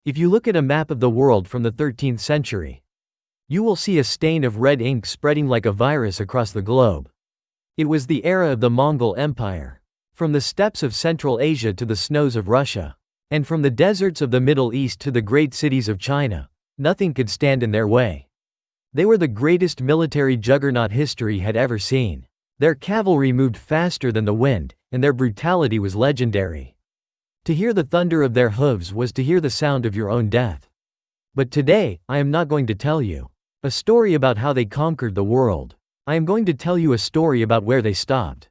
If you look at a map of the world from the 13th century, you will see a stain of red ink spreading like a virus across the globe. It was the era of the Mongol Empire. From the steppes of Central Asia to the snows of Russia, and from the deserts of the Middle East to the great cities of China, nothing could stand in their way. They were the greatest military juggernaut history had ever seen. Their cavalry moved faster than the wind, and their brutality was legendary. To hear the thunder of their hooves was to hear the sound of your own death. But today, I am not going to tell you a story about how they conquered the world. I am going to tell you a story about where they stopped.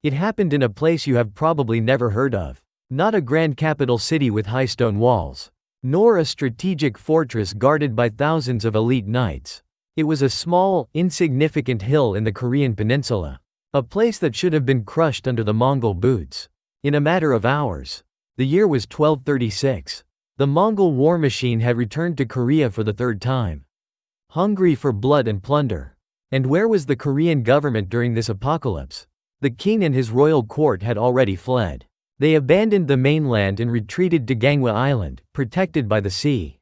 It happened in a place you have probably never heard of. Not a grand capital city with high stone walls, nor a strategic fortress guarded by thousands of elite knights. It was a small, insignificant hill in the Korean peninsula. A place that should have been crushed under the Mongol boots. In a matter of hours. The year was 1236. The Mongol war machine had returned to Korea for the third time. Hungry for blood and plunder. And where was the Korean government during this apocalypse? The king and his royal court had already fled. They abandoned the mainland and retreated to Gangwon Island, protected by the sea,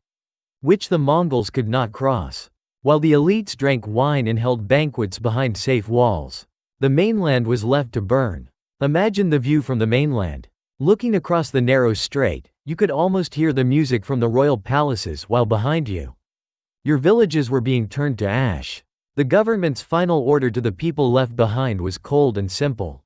which the Mongols could not cross. While the elites drank wine and held banquets behind safe walls, the mainland was left to burn. Imagine the view from the mainland. Looking across the narrow strait, you could almost hear the music from the royal palaces while behind you, your villages were being turned to ash. The government's final order to the people left behind was cold and simple.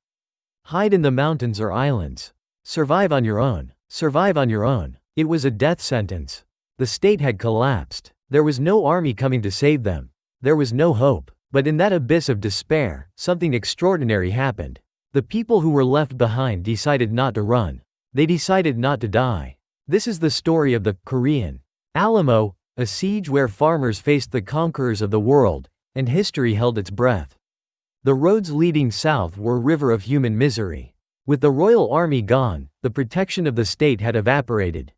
Hide in the mountains or islands. Survive on your own. Survive on your own. It was a death sentence. The state had collapsed. There was no army coming to save them. There was no hope. But in that abyss of despair, something extraordinary happened. The people who were left behind decided not to run. They decided not to die. This is the story of the Korean Alamo, a siege where farmers faced the conquerors of the world, and history held its breath. The roads leading south were a river of human misery. With the royal army gone, the protection of the state had evaporated.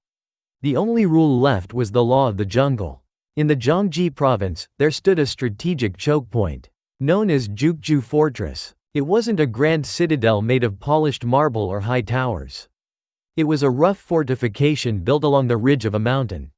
The only rule left was the law of the jungle. In the Gyeonggi province, there stood a strategic choke point, known as Jukju Fortress. It wasn't a grand citadel made of polished marble or high towers. It was a rough fortification built along the ridge of a mountain.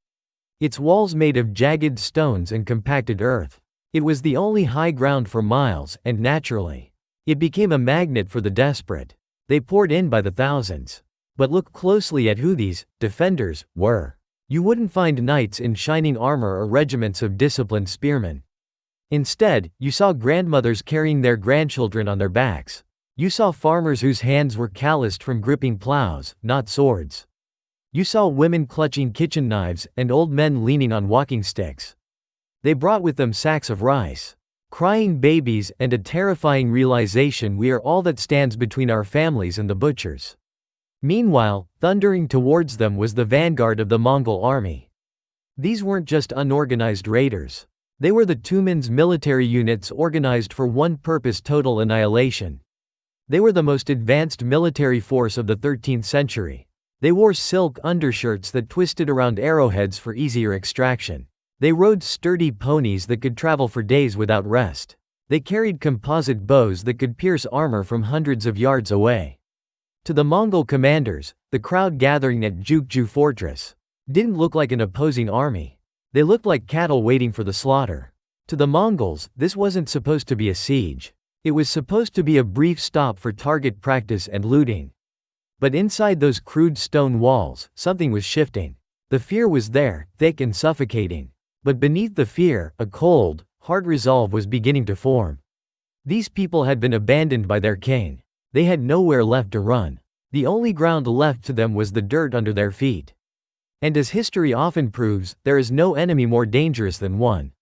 Its walls made of jagged stones and compacted earth. It was the only high ground for miles, and naturally, it became a magnet for the desperate. They poured in by the thousands. But look closely at who these defenders were. You wouldn't find knights in shining armor or regiments of disciplined spearmen. Instead, you saw grandmothers carrying their grandchildren on their backs. You saw farmers whose hands were calloused from gripping plows, not swords. You saw women clutching kitchen knives and old men leaning on walking sticks. They brought with them sacks of rice, crying babies, and a terrifying realization: we are all that stands between our families and the butchers. Meanwhile, thundering towards them was the vanguard of the Mongol army. These weren't just unorganized raiders. They were the Tumen's military units organized for one purpose: total annihilation. They were the most advanced military force of the 13th century. They wore silk undershirts that twisted around arrowheads for easier extraction. They rode sturdy ponies that could travel for days without rest. They carried composite bows that could pierce armor from hundreds of yards away. To the Mongol commanders, the crowd gathering at Jukju Fortress didn't look like an opposing army. They looked like cattle waiting for the slaughter. To the Mongols, this wasn't supposed to be a siege. It was supposed to be a brief stop for target practice and looting. But inside those crude stone walls, something was shifting. The fear was there, thick and suffocating. But beneath the fear, a cold, hard resolve was beginning to form. These people had been abandoned by their king. They had nowhere left to run. The only ground left to them was the dirt under their feet. And as history often proves, there is no enemy more dangerous than one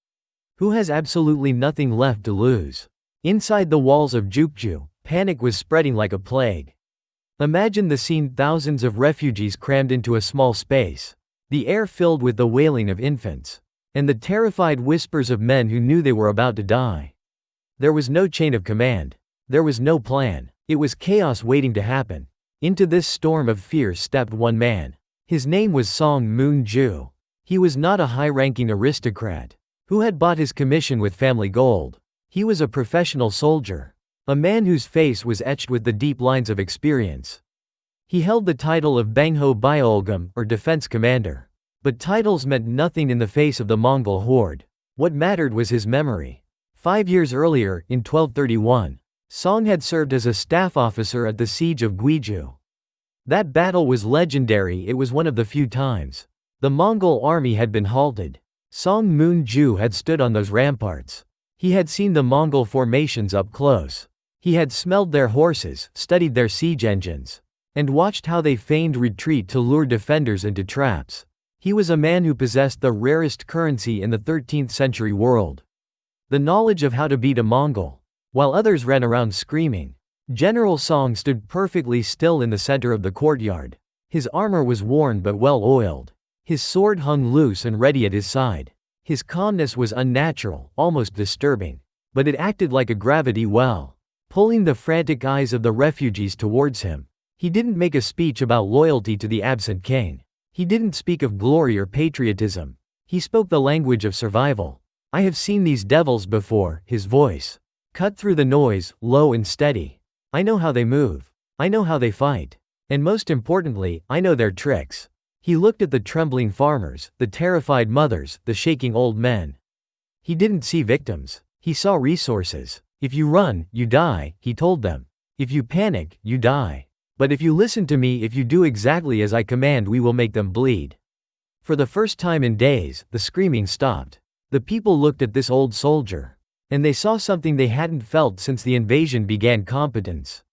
who has absolutely nothing left to lose. Inside the walls of Jukju, panic was spreading like a plague. Imagine the scene: thousands of refugees crammed into a small space. The air filled with the wailing of infants, and the terrified whispers of men who knew they were about to die. There was no chain of command. There was no plan. It was chaos waiting to happen. Into this storm of fear stepped one man. His name was Mun-ju. He was not a high-ranking aristocrat who had bought his commission with family gold. He was a professional soldier, a man whose face was etched with the deep lines of experience. He held the title of Bangho Byolgum, or defense commander. But titles meant nothing in the face of the Mongol horde. What mattered was his memory. 5 years earlier, in 1231, Song had served as a staff officer at the Siege of Jukju. That battle was legendary. It was one of the few times the Mongol army had been halted. Song Mun-ju had stood on those ramparts. He had seen the Mongol formations up close. He had smelled their horses, studied their siege engines, and watched how they feigned retreat to lure defenders into traps. He was a man who possessed the rarest currency in the 13th century world: the knowledge of how to beat a Mongol. While others ran around screaming, General Song stood perfectly still in the center of the courtyard. His armor was worn but well oiled. His sword hung loose and ready at his side. His calmness was unnatural, almost disturbing. But it acted like a gravity well, pulling the frantic eyes of the refugees towards him. He didn't make a speech about loyalty to the absent king. He didn't speak of glory or patriotism. He spoke the language of survival. I have seen these devils before. His voice cut through the noise, low and steady. I know how they move. I know how they fight. And most importantly, I know their tricks. He looked at the trembling farmers, the terrified mothers, the shaking old men. He didn't see victims. He saw resources. If you run, you die, he told them. If you panic, you die. But if you listen to me, if you do exactly as I command, we will make them bleed. For the first time in days, the screaming stopped. The people looked at this old soldier, and they saw something they hadn't felt since the invasion began: competence.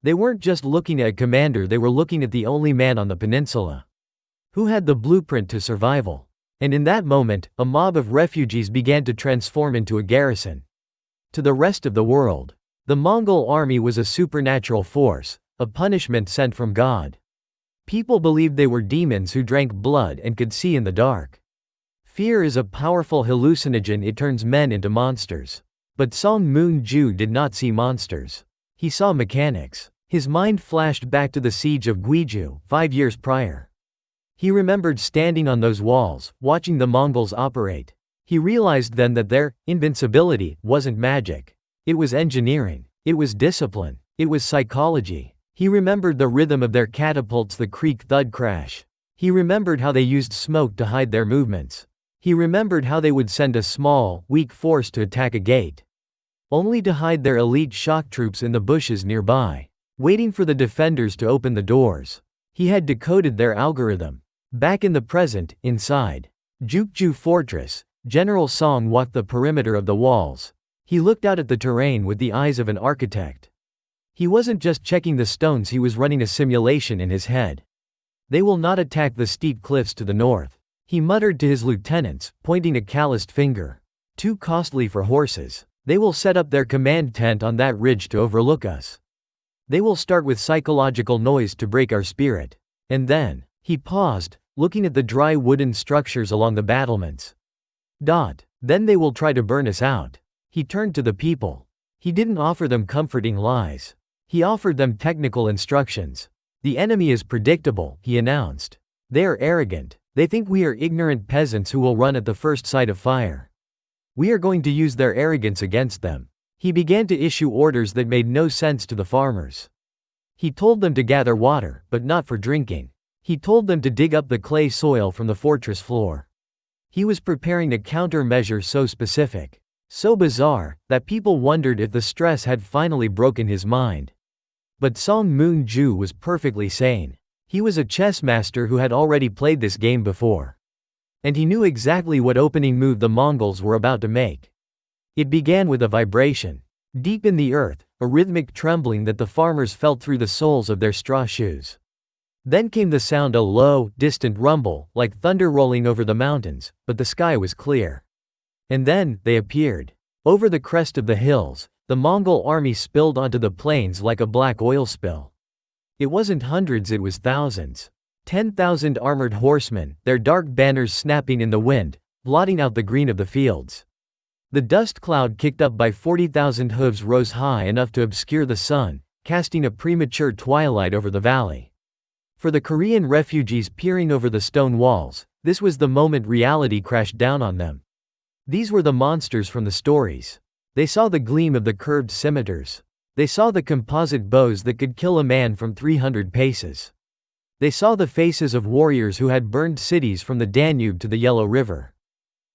They weren't just looking at a commander, they were looking at the only man on the peninsula who had the blueprint to survival. And in that moment, a mob of refugees began to transform into a garrison. To the rest of the world, the Mongol army was a supernatural force, a punishment sent from God. People believed they were demons who drank blood and could see in the dark. Fear is a powerful hallucinogen, it turns men into monsters. But Song Mun-ju did not see monsters. He saw mechanics. His mind flashed back to the siege of Jukju, 5 years prior. He remembered standing on those walls, watching the Mongols operate. He realized then that their invincibility wasn't magic. It was engineering. It was discipline. It was psychology. He remembered the rhythm of their catapults, the creak thud crash. He remembered how they used smoke to hide their movements. He remembered how they would send a small, weak force to attack a gate, only to hide their elite shock troops in the bushes nearby, waiting for the defenders to open the doors. He had decoded their algorithm. Back in the present, inside Jukju Fortress, General Song walked the perimeter of the walls. He looked out at the terrain with the eyes of an architect. He wasn't just checking the stones, he was running a simulation in his head. They will not attack the steep cliffs to the north, he muttered to his lieutenants, pointing a calloused finger. Too costly for horses. They will set up their command tent on that ridge to overlook us. They will start with psychological noise to break our spirit. And then, he paused, looking at the dry wooden structures along the battlements. Then they will try to burn us out. He turned to the people. He didn't offer them comforting lies. He offered them technical instructions. The enemy is predictable, he announced. They are arrogant. They think we are ignorant peasants who will run at the first sight of fire. We are going to use their arrogance against them. He began to issue orders that made no sense to the farmers. He told them to gather water, but not for drinking. He told them to dig up the clay soil from the fortress floor. He was preparing a countermeasure so specific, so bizarre, that people wondered if the stress had finally broken his mind. But Song Mun-ju was perfectly sane. He was a chess master who had already played this game before. And he knew exactly what opening move the Mongols were about to make. It began with a vibration. Deep in the earth, a rhythmic trembling that the farmers felt through the soles of their straw shoes. Then came the sound, a low, distant rumble, like thunder rolling over the mountains, but the sky was clear. And then, they appeared. Over the crest of the hills, the Mongol army spilled onto the plains like a black oil spill. It wasn't hundreds, it was thousands. 10,000 armored horsemen, their dark banners snapping in the wind, blotting out the green of the fields. The dust cloud kicked up by 40,000 hooves rose high enough to obscure the sun, casting a premature twilight over the valley. For the Korean refugees peering over the stone walls, this was the moment reality crashed down on them. These were the monsters from the stories. They saw the gleam of the curved scimitars. They saw the composite bows that could kill a man from 300 paces. They saw the faces of warriors who had burned cities from the Danube to the Yellow River.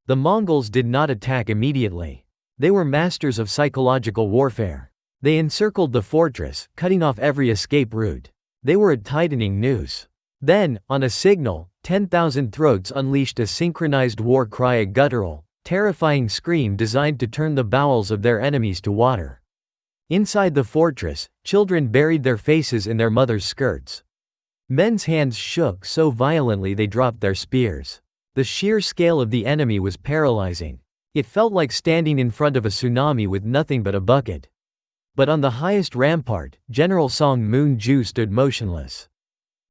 The Mongols did not attack immediately. They were masters of psychological warfare. They encircled the fortress, cutting off every escape route. They were a tightening noose. Then, on a signal, 10,000 throats unleashed a synchronized war cry, a guttural, terrifying scream designed to turn the bowels of their enemies to water. Inside the fortress, children buried their faces in their mothers' skirts. Men's hands shook so violently they dropped their spears. The sheer scale of the enemy was paralyzing. It felt like standing in front of a tsunami with nothing but a bucket. But on the highest rampart, General Song Mun-ju stood motionless.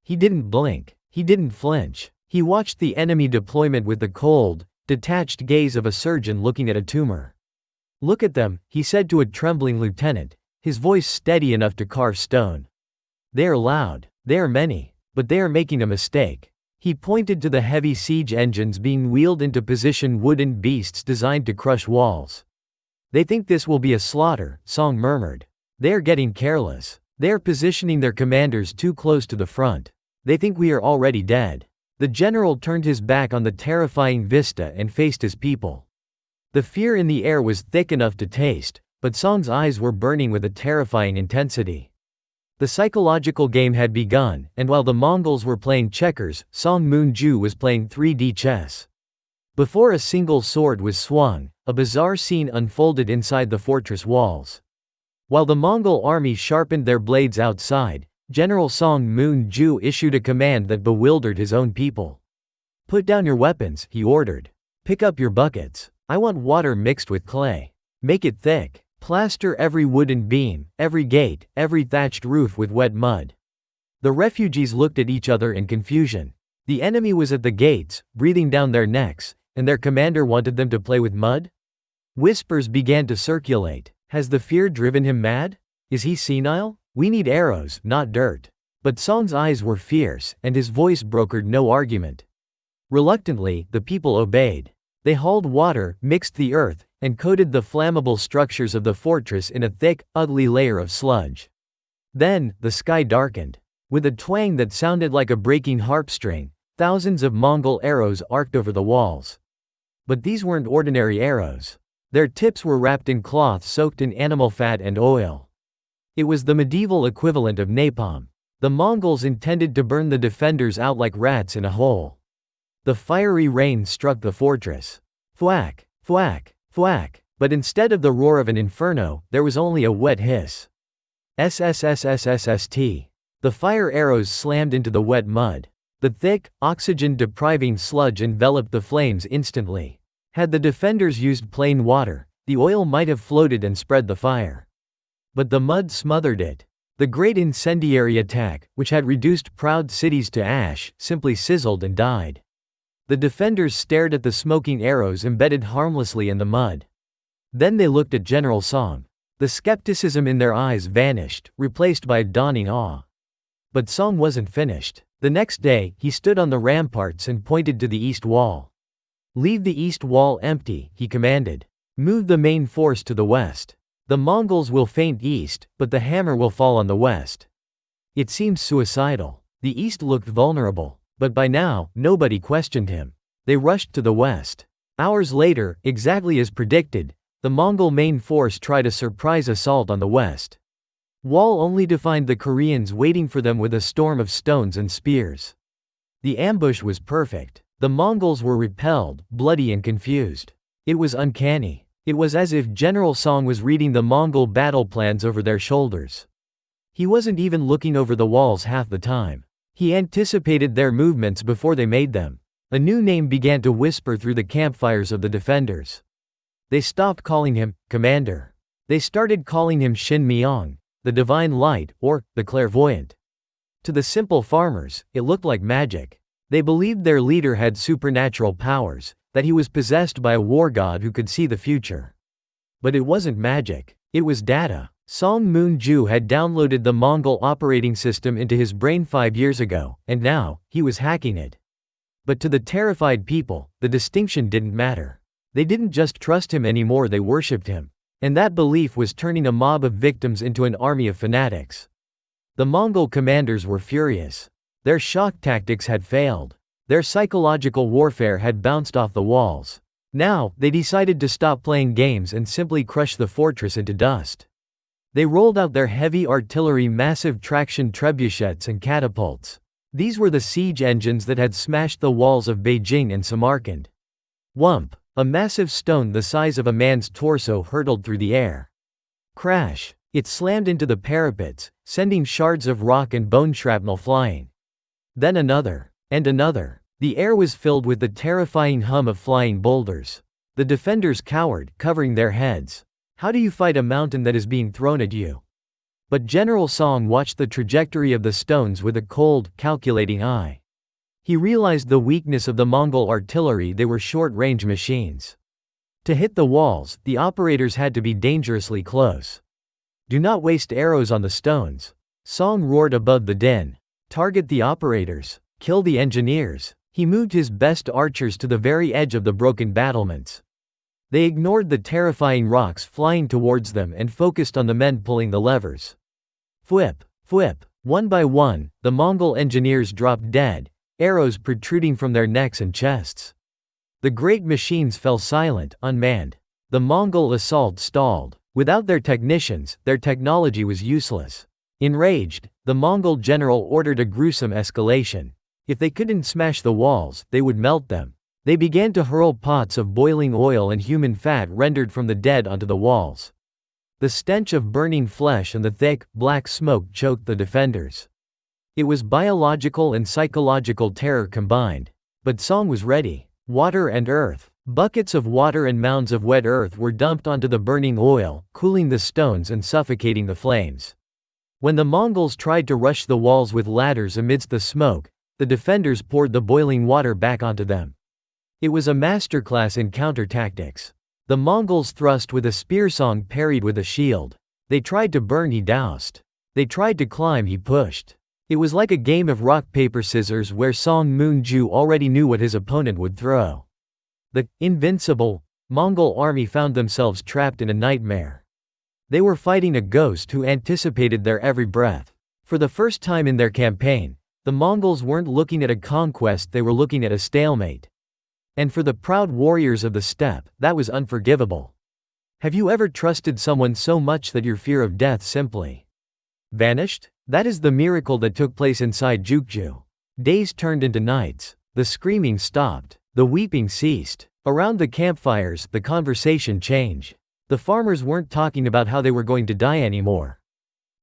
He didn't blink. He didn't flinch. He watched the enemy deployment with the cold, detached gaze of a surgeon looking at a tumor. "Look at them," he said to a trembling lieutenant, his voice steady enough to carve stone. "They are loud. They are many. But they are making a mistake." He pointed to the heavy siege engines being wheeled into position, wooden beasts designed to crush walls. "They think this will be a slaughter," Song murmured. "They are getting careless. They are positioning their commanders too close to the front. They think we are already dead." The general turned his back on the terrifying vista and faced his people. The fear in the air was thick enough to taste, but Song's eyes were burning with a terrifying intensity. The psychological game had begun, and while the Mongols were playing checkers, Song Mun-ju was playing 3D chess. Before a single sword was swung, a bizarre scene unfolded inside the fortress walls. While the Mongol army sharpened their blades outside, General Song Mun-ju issued a command that bewildered his own people. "Put down your weapons," he ordered. "Pick up your buckets. I want water mixed with clay. Make it thick. Plaster every wooden beam, every gate, every thatched roof with wet mud." The refugees looked at each other in confusion. The enemy was at the gates, breathing down their necks, and their commander wanted them to play with mud? Whispers began to circulate. Has the fear driven him mad? Is he senile? We need arrows, not dirt. But Song's eyes were fierce, and his voice brokered no argument. Reluctantly, the people obeyed. They hauled water, mixed the earth, and coated the flammable structures of the fortress in a thick, ugly layer of sludge. Then, the sky darkened. With a twang that sounded like a breaking harp string, thousands of Mongol arrows arced over the walls. But these weren't ordinary arrows. Their tips were wrapped in cloth soaked in animal fat and oil. It was the medieval equivalent of napalm. The Mongols intended to burn the defenders out like rats in a hole. The fiery rain struck the fortress. Thwack, thwack, thwack, but instead of the roar of an inferno, there was only a wet hiss. SSSSSST. The fire arrows slammed into the wet mud. The thick, oxygen-depriving sludge enveloped the flames instantly. Had the defenders used plain water, the oil might have floated and spread the fire. But the mud smothered it. The great incendiary attack, which had reduced proud cities to ash, simply sizzled and died. The defenders stared at the smoking arrows embedded harmlessly in the mud. Then they looked at General Song. The skepticism in their eyes vanished, replaced by a dawning awe. But Song wasn't finished. The next day, he stood on the ramparts and pointed to the east wall. "Leave the east wall empty," he commanded. "Move the main force to the west. The Mongols will feint east, but the hammer will fall on the west." It seemed suicidal. The east looked vulnerable. But by now, nobody questioned him. They rushed to the west. Hours later, exactly as predicted, the Mongol main force tried a surprise assault on the west. Wall only to find the Koreans waiting for them with a storm of stones and spears. The ambush was perfect. The Mongols were repelled, bloody and confused. It was uncanny. It was as if General Song was reading the Mongol battle plans over their shoulders. He wasn't even looking over the walls half the time. He anticipated their movements before they made them. A new name began to whisper through the campfires of the defenders. They stopped calling him Commander. They started calling him Shin Myong, the Divine Light, or the Clairvoyant. To the simple farmers, it looked like magic. They believed their leader had supernatural powers, that he was possessed by a war god who could see the future. But it wasn't magic. It was data. Song Mun-ju had downloaded the Mongol operating system into his brain 5 years ago, and now, he was hacking it. But to the terrified people, the distinction didn't matter. They didn't just trust him anymore, they worshipped him. And that belief was turning a mob of victims into an army of fanatics. The Mongol commanders were furious. Their shock tactics had failed. Their psychological warfare had bounced off the walls. Now, they decided to stop playing games and simply crush the fortress into dust. They rolled out their heavy artillery, massive traction trebuchets and catapults. These were the siege engines that had smashed the walls of Beijing and Samarkand. Whump! A massive stone the size of a man's torso hurtled through the air. Crash! It slammed into the parapets, sending shards of rock and bone shrapnel flying. Then another. And another. The air was filled with the terrifying hum of flying boulders. The defenders cowered, covering their heads. How do you fight a mountain that is being thrown at you? But General Song watched the trajectory of the stones with a cold, calculating eye. He realized the weakness of the Mongol artillery. They were short-range machines. To hit the walls, the operators had to be dangerously close. Do not waste arrows on the stones. Song roared above the din. Target the operators. Kill the engineers. He moved his best archers to the very edge of the broken battlements. They ignored the terrifying rocks flying towards them and focused on the men pulling the levers. Fwip, fwip. One by one, the Mongol engineers dropped dead, arrows protruding from their necks and chests. The great machines fell silent, unmanned. The Mongol assault stalled. Without their technicians, their technology was useless. Enraged, the Mongol general ordered a gruesome escalation. If they couldn't smash the walls, they would melt them. They began to hurl pots of boiling oil and human fat rendered from the dead onto the walls. The stench of burning flesh and the thick, black smoke choked the defenders. It was biological and psychological terror combined. But Song was ready. Water and earth. Buckets of water and mounds of wet earth were dumped onto the burning oil, cooling the stones and suffocating the flames. When the Mongols tried to rush the walls with ladders amidst the smoke, the defenders poured the boiling water back onto them. It was a masterclass in counter-tactics. The Mongols thrust with a spear, Song parried with a shield. They tried to burn, he doused. They tried to climb, he pushed. It was like a game of rock paper scissors where Song Mun-ju already knew what his opponent would throw. The invincible Mongol army found themselves trapped in a nightmare. They were fighting a ghost who anticipated their every breath. For the first time in their campaign, the Mongols weren't looking at a conquest, they were looking at a stalemate. And for the proud warriors of the steppe, that was unforgivable. Have you ever trusted someone so much that your fear of death simply vanished? That is the miracle that took place inside Jukju. Days turned into nights. The screaming stopped. The weeping ceased. Around the campfires, the conversation changed. The farmers weren't talking about how they were going to die anymore.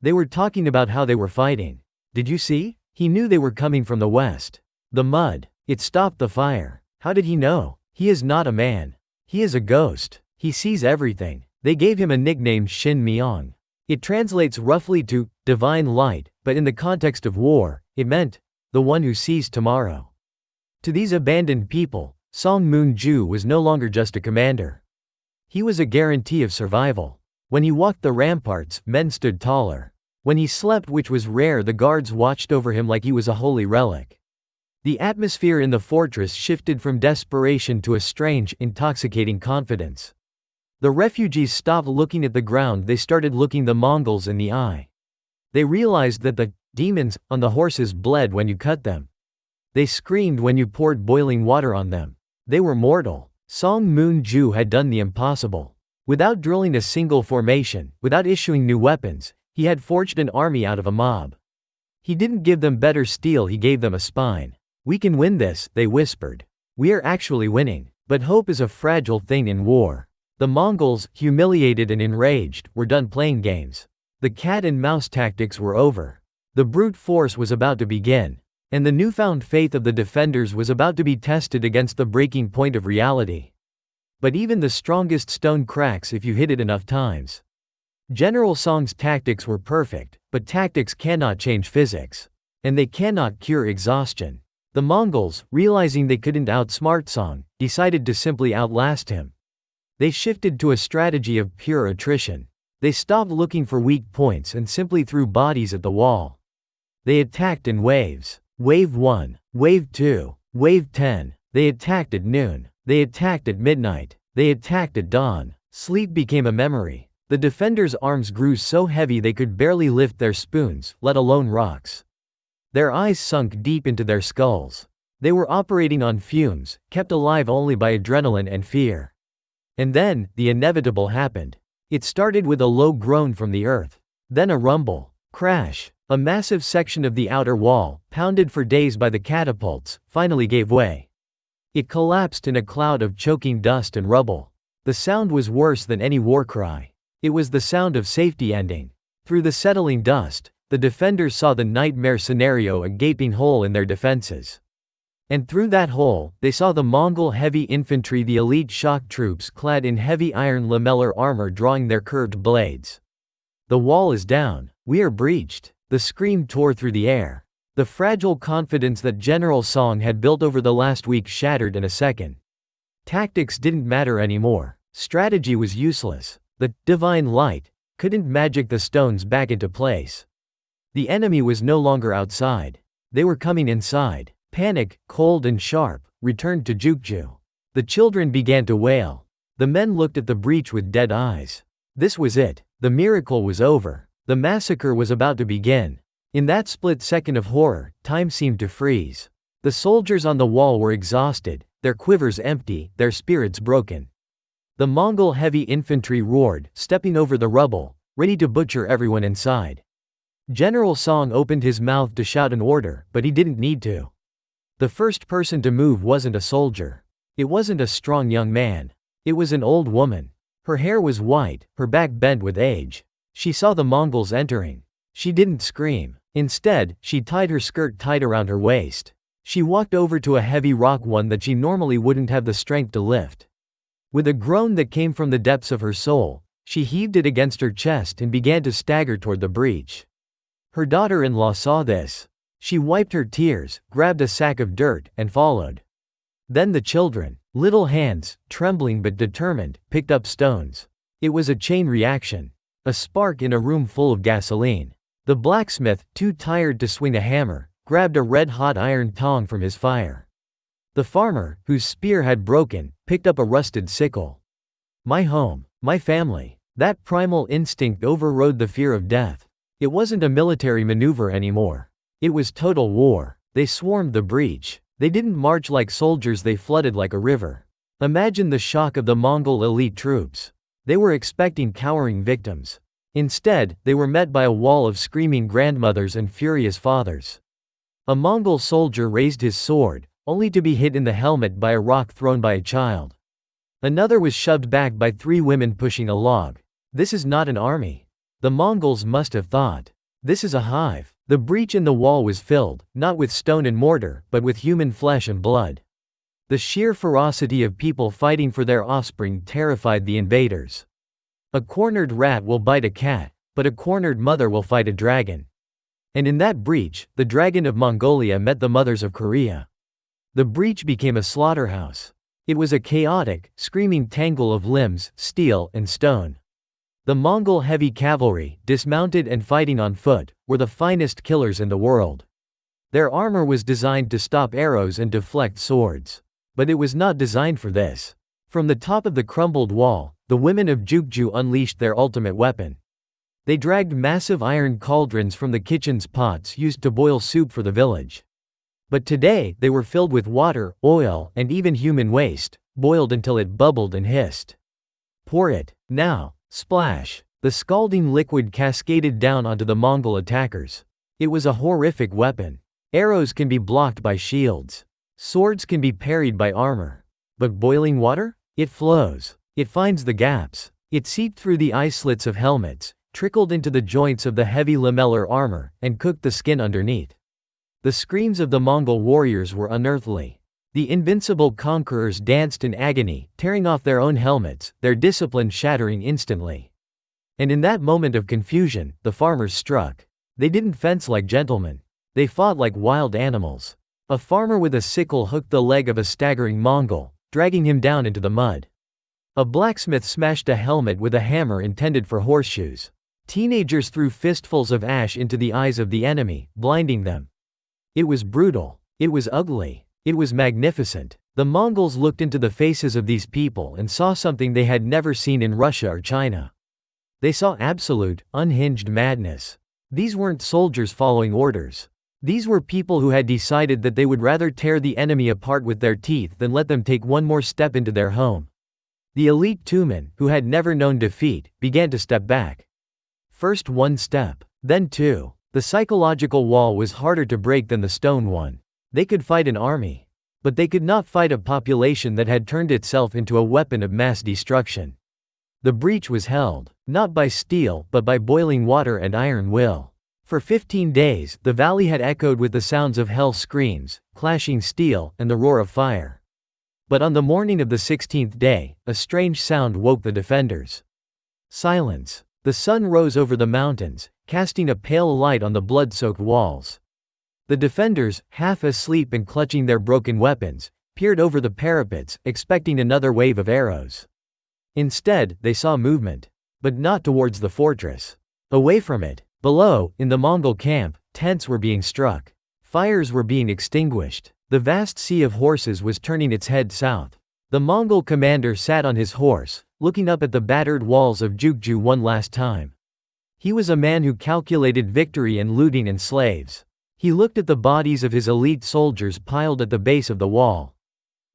They were talking about how they were fighting. Did you see? He knew they were coming from the west. The mud. It stopped the fire. How did he know? He is not a man. He is a ghost. He sees everything. They gave him a nickname, Shin Myong. It translates roughly to divine light, but in the context of war, it meant the one who sees tomorrow. To these abandoned people, Song Mun-ju was no longer just a commander. He was a guarantee of survival. When he walked the ramparts, men stood taller. When he slept, which was rare, the guards watched over him like he was a holy relic. The atmosphere in the fortress shifted from desperation to a strange, intoxicating confidence. The refugees stopped looking at the ground, they started looking the Mongols in the eye. They realized that the demons on the horses bled when you cut them. They screamed when you poured boiling water on them. They were mortal. Song Mun-ju had done the impossible. Without drilling a single formation, without issuing new weapons, he had forged an army out of a mob. He didn't give them better steel, he gave them a spine. We can win this, they whispered. We are actually winning. But hope is a fragile thing in war. The Mongols, humiliated and enraged, were done playing games. The cat and mouse tactics were over. The brute force was about to begin. And the newfound faith of the defenders was about to be tested against the breaking point of reality. But even the strongest stone cracks if you hit it enough times. General Song's tactics were perfect, but tactics cannot change physics. And they cannot cure exhaustion. The Mongols, realizing they couldn't outsmart Song, decided to simply outlast him. They shifted to a strategy of pure attrition. They stopped looking for weak points and simply threw bodies at the wall. They attacked in waves. Wave 1, Wave 2, Wave 10. They attacked at noon. They attacked at midnight. They attacked at dawn. Sleep became a memory. The defenders' arms grew so heavy they could barely lift their spoons, let alone rocks. Their eyes sunk deep into their skulls. They were operating on fumes, kept alive only by adrenaline and fear. And then, the inevitable happened. It started with a low groan from the earth. Then a rumble. Crash. A massive section of the outer wall, pounded for days by the catapults, finally gave way. It collapsed in a cloud of choking dust and rubble. The sound was worse than any war cry. It was the sound of safety ending. Through the settling dust, the defenders saw the nightmare scenario: a gaping hole in their defenses. And through that hole, they saw the Mongol heavy infantry, the elite shock troops clad in heavy iron lamellar armor drawing their curved blades. The wall is down. We are breached. The scream tore through the air. The fragile confidence that General Song had built over the last week shattered in a second. Tactics didn't matter anymore. Strategy was useless. The divine light couldn't magic the stones back into place. The enemy was no longer outside. They were coming inside. Panic, cold and sharp, returned to Jukju. The children began to wail. The men looked at the breach with dead eyes. This was it. The miracle was over. The massacre was about to begin. In that split second of horror, time seemed to freeze. The soldiers on the wall were exhausted, their quivers empty, their spirits broken. The Mongol heavy infantry roared, stepping over the rubble, ready to butcher everyone inside. General Song opened his mouth to shout an order, but he didn't need to. The first person to move wasn't a soldier. It wasn't a strong young man. It was an old woman. Her hair was white, her back bent with age. She saw the Mongols entering. She didn't scream. Instead, she tied her skirt tight around her waist. She walked over to a heavy rock, one that she normally wouldn't have the strength to lift. With a groan that came from the depths of her soul, she heaved it against her chest and began to stagger toward the breach. Her daughter-in-law saw this. She wiped her tears, grabbed a sack of dirt, and followed. Then the children, little hands, trembling but determined, picked up stones. It was a chain reaction. A spark in a room full of gasoline. The blacksmith, too tired to swing a hammer, grabbed a red-hot iron tong from his fire. The farmer, whose spear had broken, picked up a rusted sickle. My home, my family. That primal instinct overrode the fear of death. It wasn't a military maneuver anymore. It was total war. They swarmed the breach. They didn't march like soldiers, they flooded like a river. Imagine the shock of the Mongol elite troops. They were expecting cowering victims. Instead, they were met by a wall of screaming grandmothers and furious fathers. A Mongol soldier raised his sword, only to be hit in the helmet by a rock thrown by a child. Another was shoved back by 3 women pushing a log. This is not an army. The Mongols must have thought. This is a hive. The breach in the wall was filled, not with stone and mortar, but with human flesh and blood. The sheer ferocity of people fighting for their offspring terrified the invaders. A cornered rat will bite a cat, but a cornered mother will fight a dragon. And in that breach, the dragon of Mongolia met the mothers of Korea. The breach became a slaughterhouse. It was a chaotic, screaming tangle of limbs, steel, and stone. The Mongol heavy cavalry, dismounted and fighting on foot, were the finest killers in the world. Their armor was designed to stop arrows and deflect swords. But it was not designed for this. From the top of the crumbled wall, the women of Jukju unleashed their ultimate weapon. They dragged massive iron cauldrons from the kitchen's pots used to boil soup for the village. But today, they were filled with water, oil, and even human waste, boiled until it bubbled and hissed. Pour it, now. Splash. The scalding liquid cascaded down onto the Mongol attackers. It was a horrific weapon. Arrows can be blocked by shields. Swords can be parried by armor. But boiling water? It flows. It finds the gaps. It seeped through the eye slits of helmets, trickled into the joints of the heavy lamellar armor, and cooked the skin underneath. The screams of the Mongol warriors were unearthly. The invincible conquerors danced in agony, tearing off their own helmets, their discipline shattering instantly. And in that moment of confusion, the farmers struck. They didn't fence like gentlemen. They fought like wild animals. A farmer with a sickle hooked the leg of a staggering Mongol, dragging him down into the mud. A blacksmith smashed a helmet with a hammer intended for horseshoes. Teenagers threw fistfuls of ash into the eyes of the enemy, blinding them. It was brutal. It was ugly. It was magnificent. The Mongols looked into the faces of these people and saw something they had never seen in Russia or China. They saw absolute, unhinged madness. These weren't soldiers following orders. These were people who had decided that they would rather tear the enemy apart with their teeth than let them take one more step into their home. The elite Tumen, who had never known defeat, began to step back. First one step, then two. The psychological wall was harder to break than the stone one. They could fight an army, but they could not fight a population that had turned itself into a weapon of mass destruction. The breach was held, not by steel but by boiling water and iron will. For 15 days, the valley had echoed with the sounds of hell screams, clashing steel, and the roar of fire. But on the morning of the 16th day, a strange sound woke the defenders. Silence. The sun rose over the mountains, casting a pale light on the blood-soaked walls. The defenders, half asleep and clutching their broken weapons, peered over the parapets, expecting another wave of arrows. Instead, they saw movement. But not towards the fortress. Away from it. Below, in the Mongol camp, tents were being struck. Fires were being extinguished. The vast sea of horses was turning its head south. The Mongol commander sat on his horse, looking up at the battered walls of Jukju one last time. He was a man who calculated victory and looting and slaves. He looked at the bodies of his elite soldiers piled at the base of the wall.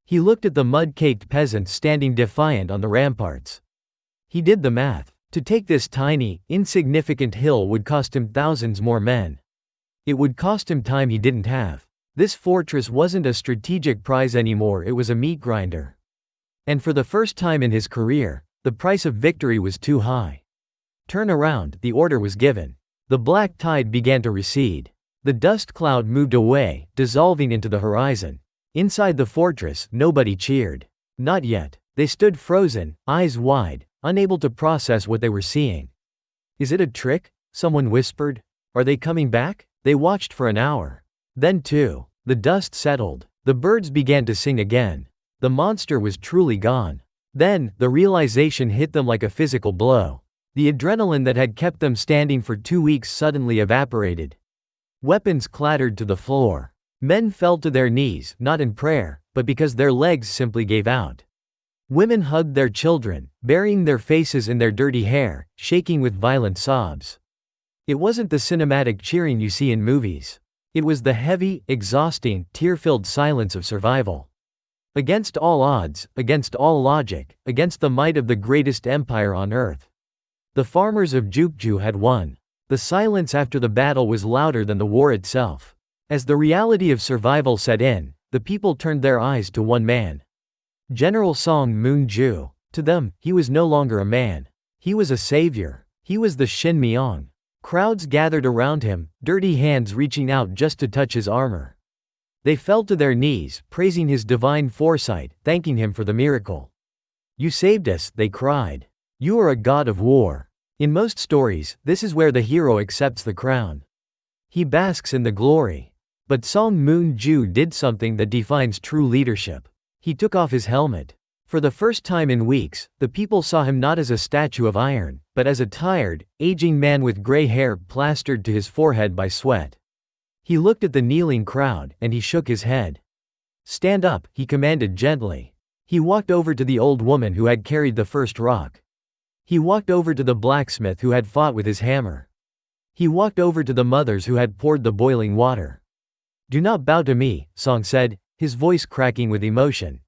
He looked at the mud-caked peasants standing defiant on the ramparts. He did the math. To take this tiny, insignificant hill would cost him thousands more men. It would cost him time he didn't have. This fortress wasn't a strategic prize anymore, it was a meat grinder. And for the first time in his career, the price of victory was too high. Turn around, the order was given. The black tide began to recede. The dust cloud moved away, dissolving into the horizon. Inside the fortress, nobody cheered. Not yet. They stood frozen, eyes wide, unable to process what they were seeing. Is it a trick? Someone whispered. Are they coming back? They watched for an hour. Then two. The dust settled. The birds began to sing again. The monster was truly gone. Then, the realization hit them like a physical blow. The adrenaline that had kept them standing for 2 weeks suddenly evaporated. Weapons clattered to the floor. Men fell to their knees, not in prayer, but because their legs simply gave out. Women hugged their children, burying their faces in their dirty hair, shaking with violent sobs. It wasn't the cinematic cheering you see in movies. It was the heavy, exhausting, tear-filled silence of survival. Against all odds, against all logic, against the might of the greatest empire on earth. The farmers of Jukju had won. The silence after the battle was louder than the war itself. As the reality of survival set in, the people turned their eyes to one man. General Song Mun-ju. To them, he was no longer a man. He was a savior. He was the Shin Myong. Crowds gathered around him, dirty hands reaching out just to touch his armor. They fell to their knees, praising his divine foresight, thanking him for the miracle. You saved us, they cried. You are a god of war. In most stories, this is where the hero accepts the crown. He basks in the glory. But Song Mun-ju did something that defines true leadership. He took off his helmet. For the first time in weeks, the people saw him not as a statue of iron, but as a tired, aging man with gray hair plastered to his forehead by sweat. He looked at the kneeling crowd, and he shook his head. Stand up, he commanded gently. He walked over to the old woman who had carried the first rock. He walked over to the blacksmith who had fought with his hammer. He walked over to the mothers who had poured the boiling water. Do not bow to me, Song said, his voice cracking with emotion.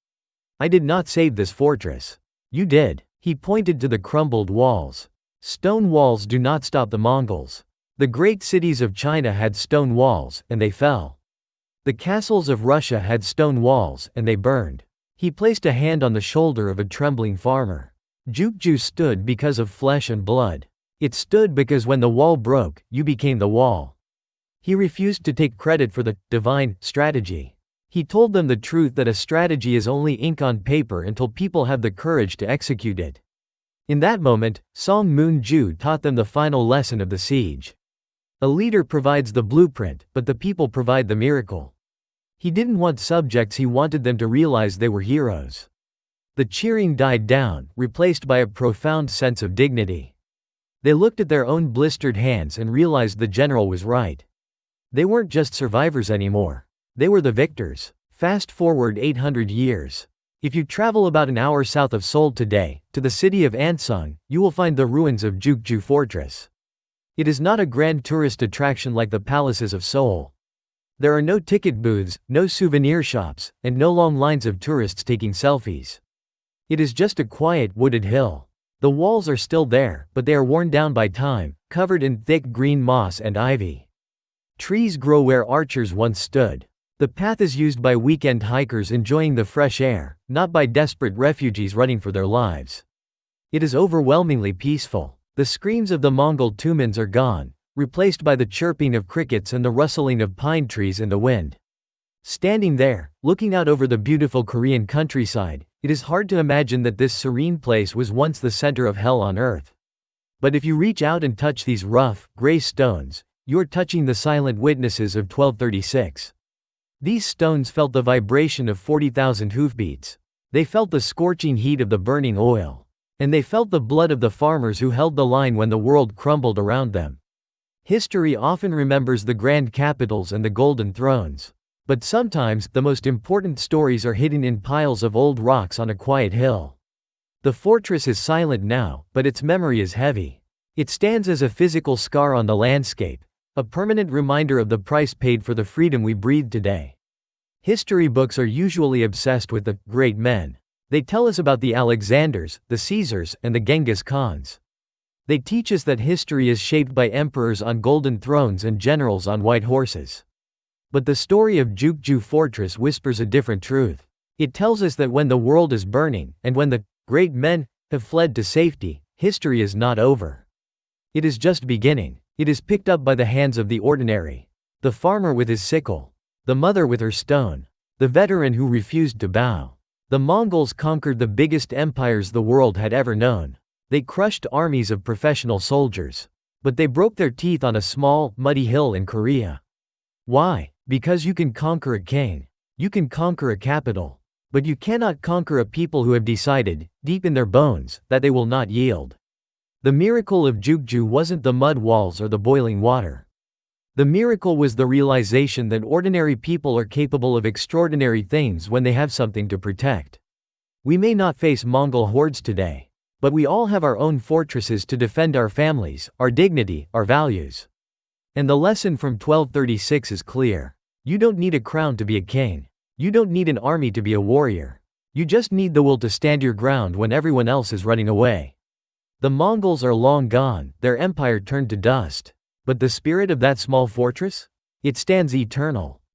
I did not save this fortress. You did. He pointed to the crumbled walls. Stone walls do not stop the Mongols. The great cities of China had stone walls, and they fell. The castles of Russia had stone walls, and they burned. He placed a hand on the shoulder of a trembling farmer. Jukju stood because of flesh and blood. It stood because when the wall broke, you became the wall. He refused to take credit for the divine strategy. He told them the truth that a strategy is only ink on paper until people have the courage to execute it. In that moment, Song Mun-ju taught them the final lesson of the siege. A leader provides the blueprint, but the people provide the miracle. He didn't want subjects, he wanted them to realize they were heroes. The cheering died down, replaced by a profound sense of dignity. They looked at their own blistered hands and realized the general was right. They weren't just survivors anymore. They were the victors. Fast forward 800 years. If you travel about an hour south of Seoul today, to the city of Ansung, you will find the ruins of Jukju Fortress. It is not a grand tourist attraction like the palaces of Seoul. There are no ticket booths, no souvenir shops, and no long lines of tourists taking selfies. It is just a quiet wooded hill. The walls are still there, but they are worn down by time, covered in thick green moss and ivy. Trees grow where archers once stood. The path is used by weekend hikers enjoying the fresh air, not by desperate refugees running for their lives. It is overwhelmingly peaceful. The screams of the Mongol tumans are gone, replaced by the chirping of crickets and the rustling of pine trees in the wind. Standing there, looking out over the beautiful Korean countryside, it is hard to imagine that this serene place was once the center of hell on earth. But if you reach out and touch these rough, gray stones, you are touching the silent witnesses of 1236. These stones felt the vibration of 40,000 hoofbeats. They felt the scorching heat of the burning oil. And they felt the blood of the farmers who held the line when the world crumbled around them. History often remembers the grand capitals and the golden thrones. But sometimes, the most important stories are hidden in piles of old rocks on a quiet hill. The fortress is silent now, but its memory is heavy. It stands as a physical scar on the landscape, a permanent reminder of the price paid for the freedom we breathe today. History books are usually obsessed with the great men. They tell us about the Alexanders, the Caesars, and the Genghis Khans. They teach us that history is shaped by emperors on golden thrones and generals on white horses. But the story of Jukju Fortress whispers a different truth. It tells us that when the world is burning, and when the great men have fled to safety, history is not over. It is just beginning. It is picked up by the hands of the ordinary. The farmer with his sickle. The mother with her stone. The veteran who refused to bow. The Mongols conquered the biggest empires the world had ever known. They crushed armies of professional soldiers. But they broke their teeth on a small, muddy hill in Korea. Why? Because you can conquer a king. You can conquer a capital. But you cannot conquer a people who have decided, deep in their bones, that they will not yield. The miracle of Jukju wasn't the mud walls or the boiling water. The miracle was the realization that ordinary people are capable of extraordinary things when they have something to protect. We may not face Mongol hordes today. But we all have our own fortresses to defend our families, our dignity, our values. And the lesson from 1236 is clear. You don't need a crown to be a king. You don't need an army to be a warrior. You just need the will to stand your ground when everyone else is running away. The Mongols are long gone, their empire turned to dust. But the spirit of that small fortress? It stands eternal.